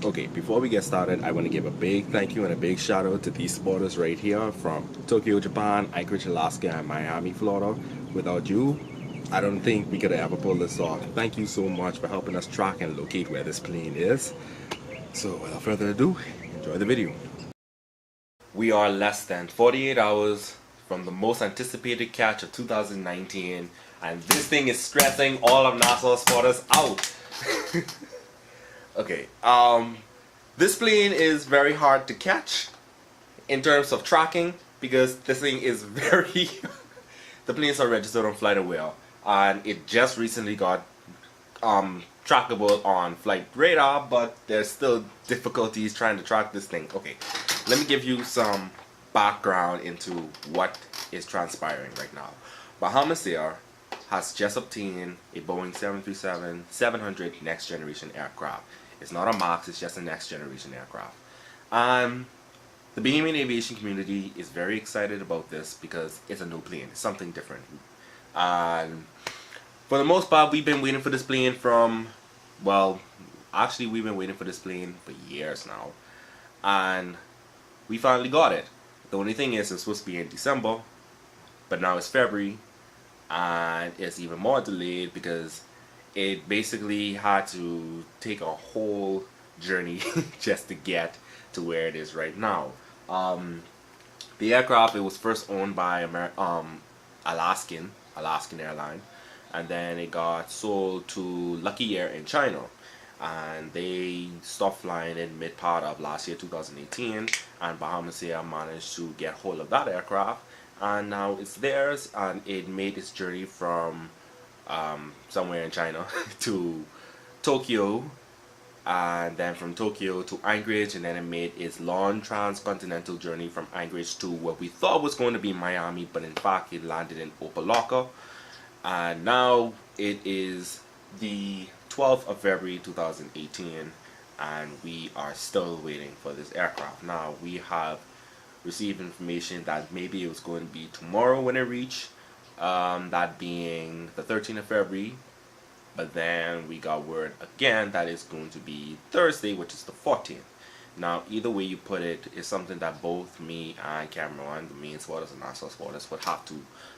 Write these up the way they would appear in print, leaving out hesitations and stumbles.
Okay, before we get started, I want to give a big thank you and a big shout out to these supporters right here from Tokyo, Japan, Anchorage, Alaska, and Miami, Florida. Without you, I don't think we could have ever pulled this off. Thank you so much for helping us track and locate where this plane is. So, without further ado, enjoy the video. We are less than 48 hours from the most anticipated catch of 2019, and this thing is stressing all of NASA spotters out. Okay, this plane is very hard to catch in terms of tracking because this thing is very the planes are registered on FlightAware and it just recently got trackable on flight radar, but there's still difficulties trying to track this thing. Okay, let me give you some background into what is transpiring right now. Bahamasair has just obtained a Boeing 737-700 next generation aircraft. It's not a MAX, it's just a next generation aircraft. The Bahamian aviation community is very excited about this because it's a new plane, it's something different. And for the most part, we've been waiting for this plane from, well, actually we've been waiting for this plane for years now. And we finally got it. The only thing is it's supposed to be in December, but now it's February, and it's even more delayed because it basically had to take a whole journey just to get to where it is right now. The aircraft, it was first owned by Alaskan Airline, and then it got sold to Lucky Air in China, and they stopped flying in mid part of last year 2018, and Bahamasair managed to get hold of that aircraft, and now it's theirs, and it made its journey from somewhere in China to Tokyo, and then from Tokyo to Anchorage, and then it made its long transcontinental journey from Anchorage to what we thought was going to be Miami, but in fact it landed in Opa-locka. And now it is the 12th of February 2018, and we are still waiting for this aircraft. Now we have received information that maybe it was going to be tomorrow when it reached, that being the 13th of February, but then we got word again that it's going to be Thursday, which is the 14th. Now either way you put it is something that both me and Cameron, the main spotters and NASA spotters, would have to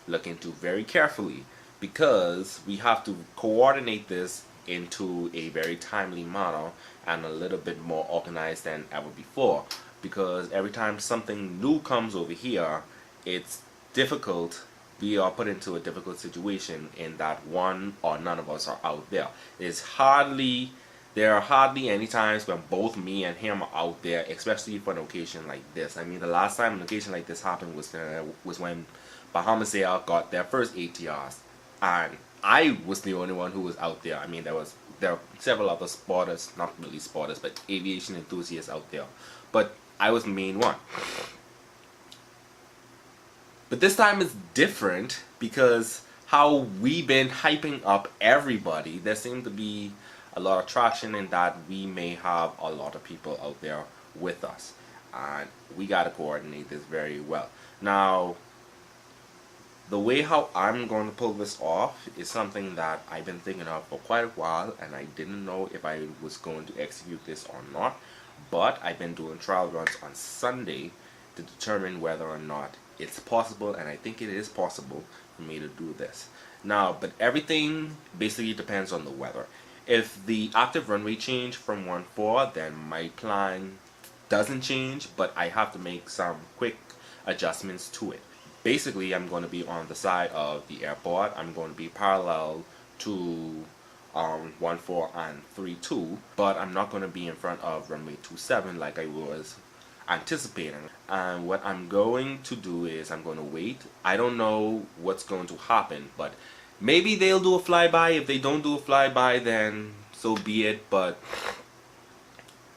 look into very carefully, because we have to coordinate this into a very timely manner and a little bit more organized than ever before, because every time something new comes over here, it's difficult. We are put into a difficult situation in that one or none of us are out there. There are hardly any times when both me and him are out there, especially for an occasion like this. I mean, the last time an occasion like this happened was when Bahamasair got their first ATRs, and I was the only one who was out there. I mean, there are several other spotters, not really spotters, but aviation enthusiasts out there, but I was the main one. But this time is different because how we've been hyping up everybody, there seemed to be a lot of traction in that we may have a lot of people out there with us, and we got to coordinate this very well. Now, the way how I'm going to pull this off is something that I've been thinking of for quite a while, and I didn't know if I was going to execute this or not, but I've been doing trial runs on Sunday to determine whether or not it's possible, and I think it is possible for me to do this. Now, but everything basically depends on the weather. If the active runway change from 1-4, then my plan doesn't change, but I have to make some quick adjustments to it. Basically, I'm going to be on the side of the airport. I'm going to be parallel to 1-4 and 3-2, but I'm not going to be in front of runway 27 like I was anticipating. And what I'm going to do is I'm going to wait. I don't know what's going to happen, but maybe they'll do a flyby. If they don't do a flyby, then so be it. But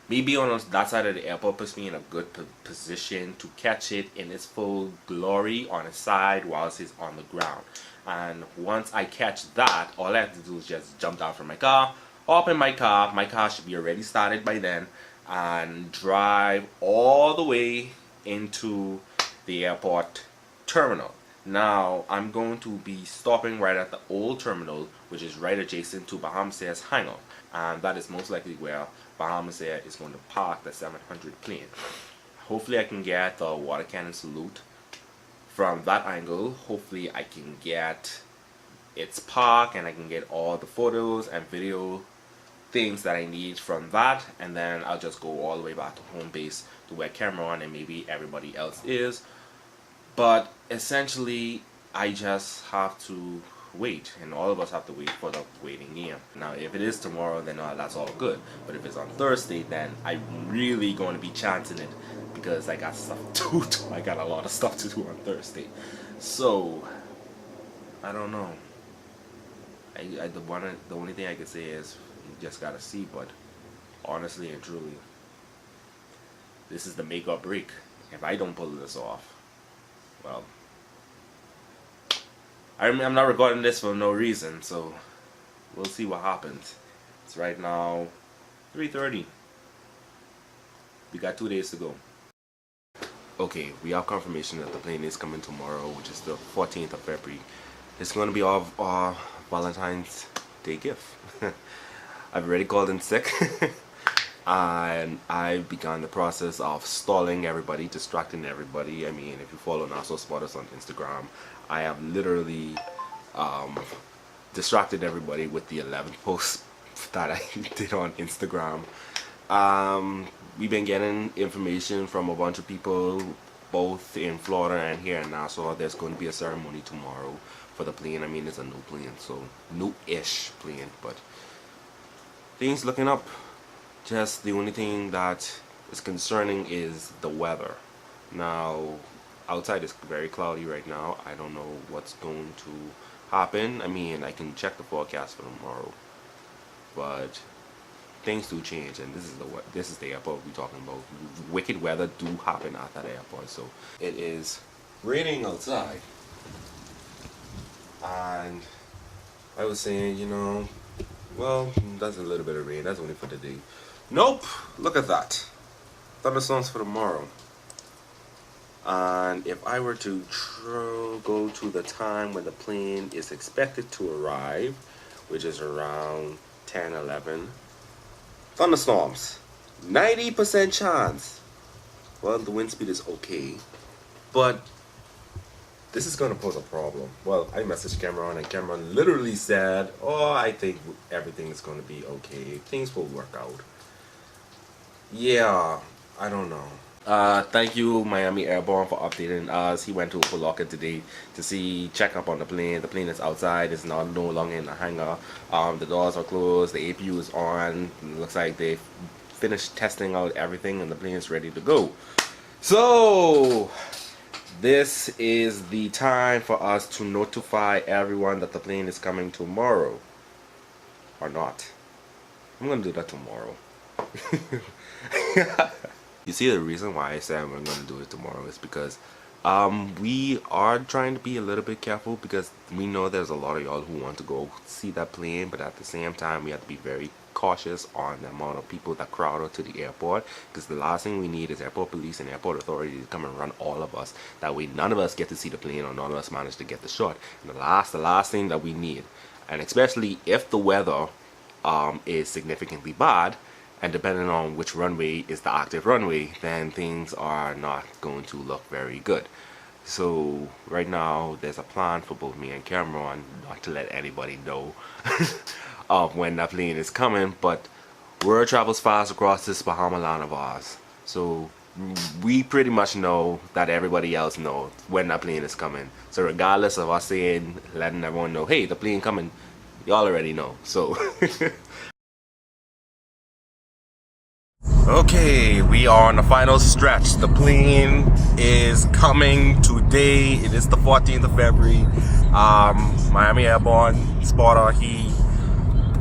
maybe on that side of the airport puts me in a good position to catch it in its full glory on its side whilst it's on the ground. And once I catch that, all I have to do is just jump down from my car, hop in my car should be already started by then, and drive all the way into the airport terminal. Now I'm going to be stopping right at the old terminal, which is right adjacent to Bahamasair's hangar, and that is most likely where Bahamasair is going to park the 700 plane. Hopefully I can get the water cannon salute from that angle. Hopefully I can get its park and I can get all the photos and video things that I need from that, and then I'll just go all the way back to home base to where Cameron and maybe everybody else is. But essentially I just have to wait, and all of us have to wait for the waiting game. Now if it is tomorrow, then that's all good, but if it's on Thursday, then I'm really going to be chancing it because I got stuff to do. I got a lot of stuff to do on Thursday, so I don't know. The only thing I can say is you just gotta see, but honestly and truly, this is the make or break. If I don't pull this off, well, I'm not recording this for no reason, so we'll see what happens. It's right now 3:30. We got 2 days to go. Okay, we have confirmation that the plane is coming tomorrow, which is the 14th of February. It's going to be our Valentine's Day gift. I've already called in sick and I've begun the process of stalling everybody, distracting everybody. I mean, if you follow NASA Spotters on Instagram, I have literally distracted everybody with the 11th post that I did on Instagram. We've been getting information from a bunch of people both in Florida and here in Nassau. There's going to be a ceremony tomorrow for the plane. I mean, it's a new plane, so new-ish plane, but things looking up. Just the only thing that is concerning is the weather. Now, outside is very cloudy right now. I don't know what's going to happen. I mean, I can check the forecast for tomorrow, but things do change, and this is the airport we're talking about. Wicked weather do happen at that airport. So it is raining outside, and I was saying, you know, well, that's a little bit of rain. That's only for the day. Nope, look at that. Thunderstorms for tomorrow. And if I were to go to the time when the plane is expected to arrive, which is around 10-11, thunderstorms, 90% chance. Well, the wind speed is okay, but this is going to pose a problem. Well, I messaged Cameron, and Cameron literally said, oh, I think everything is going to be okay. Things will work out. Yeah, I don't know. Thank you, Miami Airborne, for updating us. He went to Pulaca today to check up on the plane. The plane is outside. It's no longer in the hangar. The doors are closed. The APU is on. It looks like they finished testing out everything, and the plane is ready to go. So this is the time for us to notify everyone that the plane is coming tomorrow, or not. I'm gonna do that tomorrow. You see, the reason why I said we're going to do it tomorrow is because we are trying to be a little bit careful, because we know there's a lot of y'all who want to go see that plane, but at the same time we have to be very cautious on the amount of people that crowd out to the airport, because the last thing we need is airport police and airport authority to come and run all of us. That way none of us get to see the plane, or none of us manage to get the shot. And the last thing that we need, and especially if the weather is significantly bad, and depending on which runway is the active runway, then things are not going to look very good. So right now there's a plan for both me and Cameron not to let anybody know of when that plane is coming, but word travels fast across this Bahama land of ours. So we pretty much know that everybody else knows when that plane is coming. So regardless of us saying, letting everyone know, hey, the plane coming, y'all already know. So okay, we are on the final stretch. The plane is coming today. It is the 14th of February. Miami Airborne spotter, he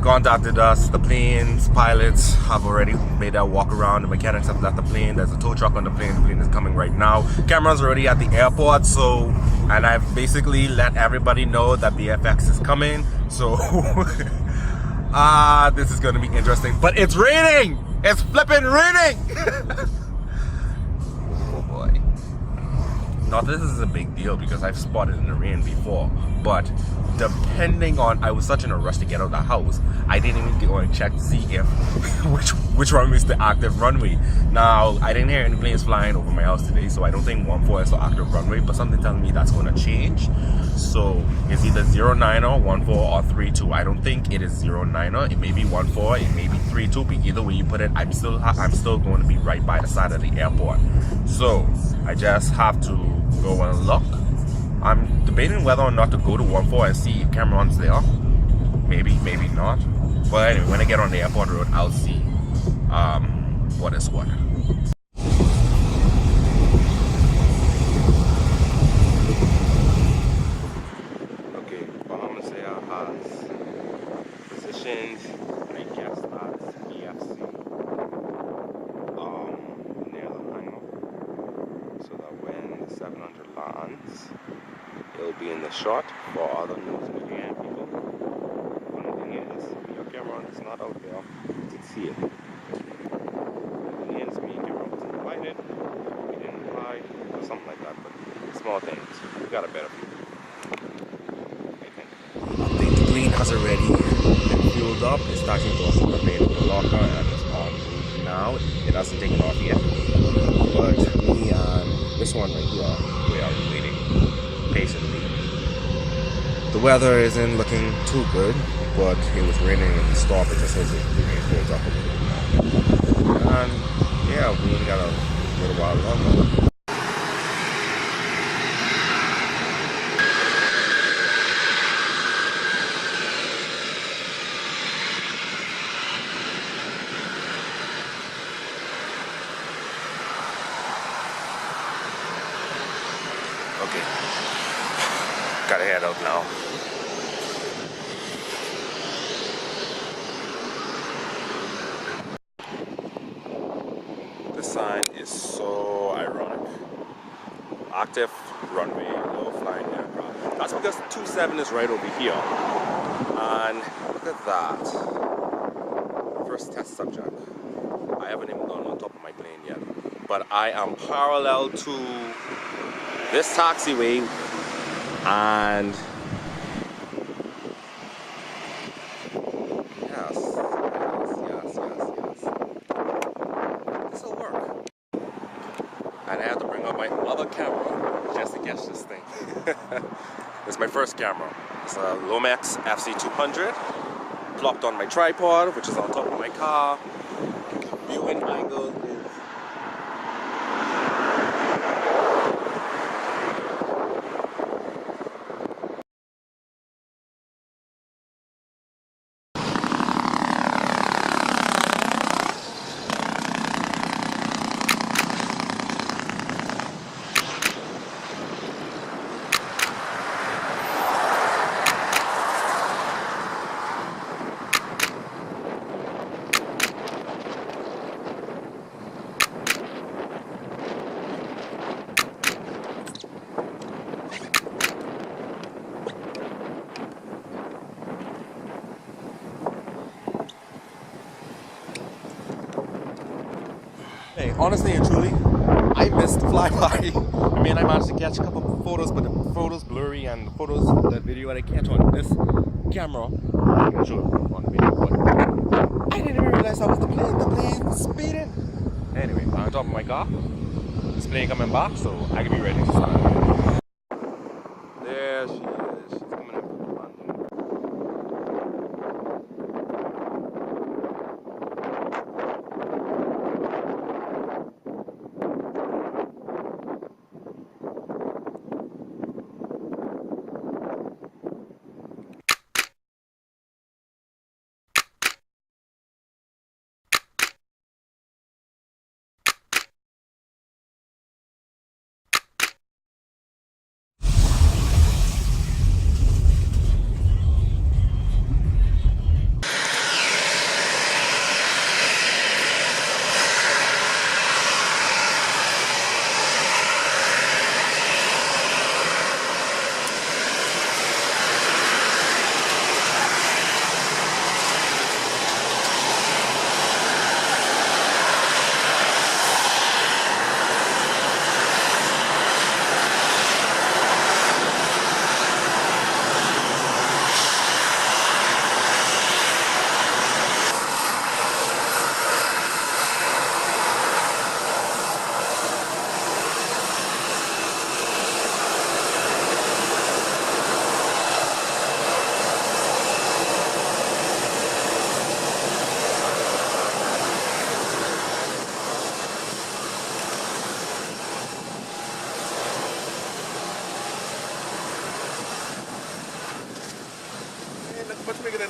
contacted us. The plane's pilots have already made their walk around. The mechanics have left the plane. There's a tow truck on the plane. The plane is coming right now. Cameron's already at the airport, so, and I've basically let everybody know that BFX is coming. So this is gonna be interesting. But it's raining! It's flipping raining! Oh boy. Now this is a big deal because I've spotted in the rain before, but depending on, I was such in a rush to get out of the house, I didn't even go and check to see if which runway is the active runway. Now I didn't hear any planes flying over my house today, so I don't think 14 is the active runway, but something telling me that's going to change. So it's either 09 or 14 or 32. I don't think it is 09. It may be 14, it may be 32, but either way you put it, I'm still going to be right by the side of the airport. So I just have to go and look. I'm debating whether or not to go to 14 and see if Cameron's there. Maybe, maybe not. But anyway, when I get on the airport road, I'll see what is what. Okay, Bahamasair has positioned, I guess that's BFC, near the hangar, so that when the 700 lands, it'll be in the shot for other news media and people. Funny thing is, your camera is not out there to see it. The thing is, me and Cameron wasn't invited, we didn't fly, or something like that, but small things. We got a better view, I think. I think the plane has already been fueled up. It's starting to accelerate the locker and it's on route now. It hasn't taken off yet, but me and this one right here, we are waiting patiently. The weather isn't looking too good, but it was raining and stopped. It just says the rain holds up a little bit. And yeah, we only got a little while longer. Okay, gotta head out now. This sign is so ironic. Active runway, low flying aircraft. That's because 27 is right over here. And look at that. First test subject. I haven't even gone on top of my plane yet. But I am parallel to this taxiway and yes. This will work. And I have to bring up my other camera just to catch this thing. It's my first camera. It's a Lomex FC200 plopped on my tripod, which is on top of my car. Viewing angle is hey, honestly and truly, I missed the flyby. I mean, I managed to catch a couple of photos, but the photos blurry and the photos, that video that I catch on this camera, I can show it on video, but I didn't even realize that was the plane. The plane was speeding. Anyway, I'm on top of my car. This plane coming back, so I can be ready to start. There she is. She's coming up with the landing.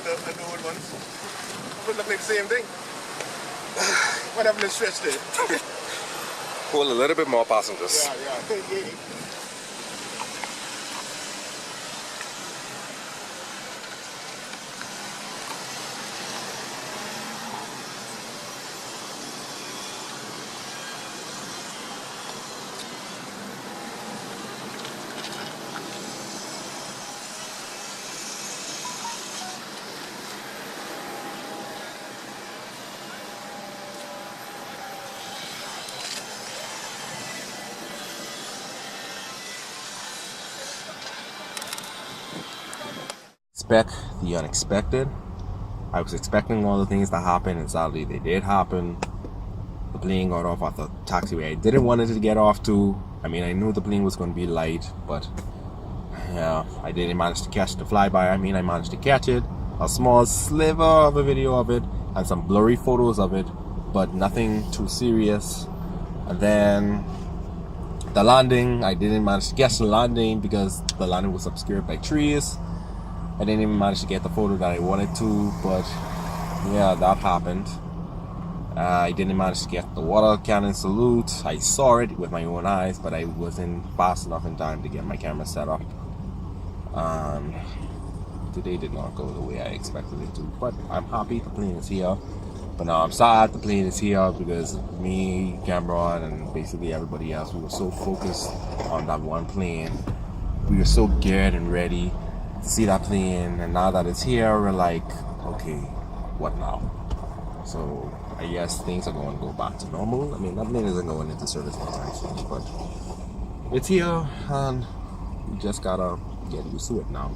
the old ones. Would look like the same thing. What happened to stretch there? Hold a little bit more passengers. Yeah. Expect the unexpected. I was expecting all the things to happen, and sadly they did happen. The plane got off at the taxiway I didn't want it to get off to. I mean, I knew the plane was going to be light, but yeah, I didn't manage to catch the flyby. I mean, I managed to catch it, a small sliver of a video of it, and some blurry photos of it, but nothing too serious. And then the landing, I didn't manage to catch the landing because the landing was obscured by trees. I didn't even manage to get the photo that I wanted to, but yeah, that happened. I didn't manage to get the water cannon salute. I saw it with my own eyes, but I wasn't fast enough in time to get my camera set up. Today did not go the way I expected it to, but I'm happy the plane is here. But now I'm sad the plane is here because me, Cameron, and basically everybody else, we were so focused on that one plane. We were so geared and ready to see that plane, and now that it's here, we're like, okay, what now? So I guess things are going to go back to normal. I mean, that plane isn't going into service anytime soon, but it's here, and we just gotta get used to it now.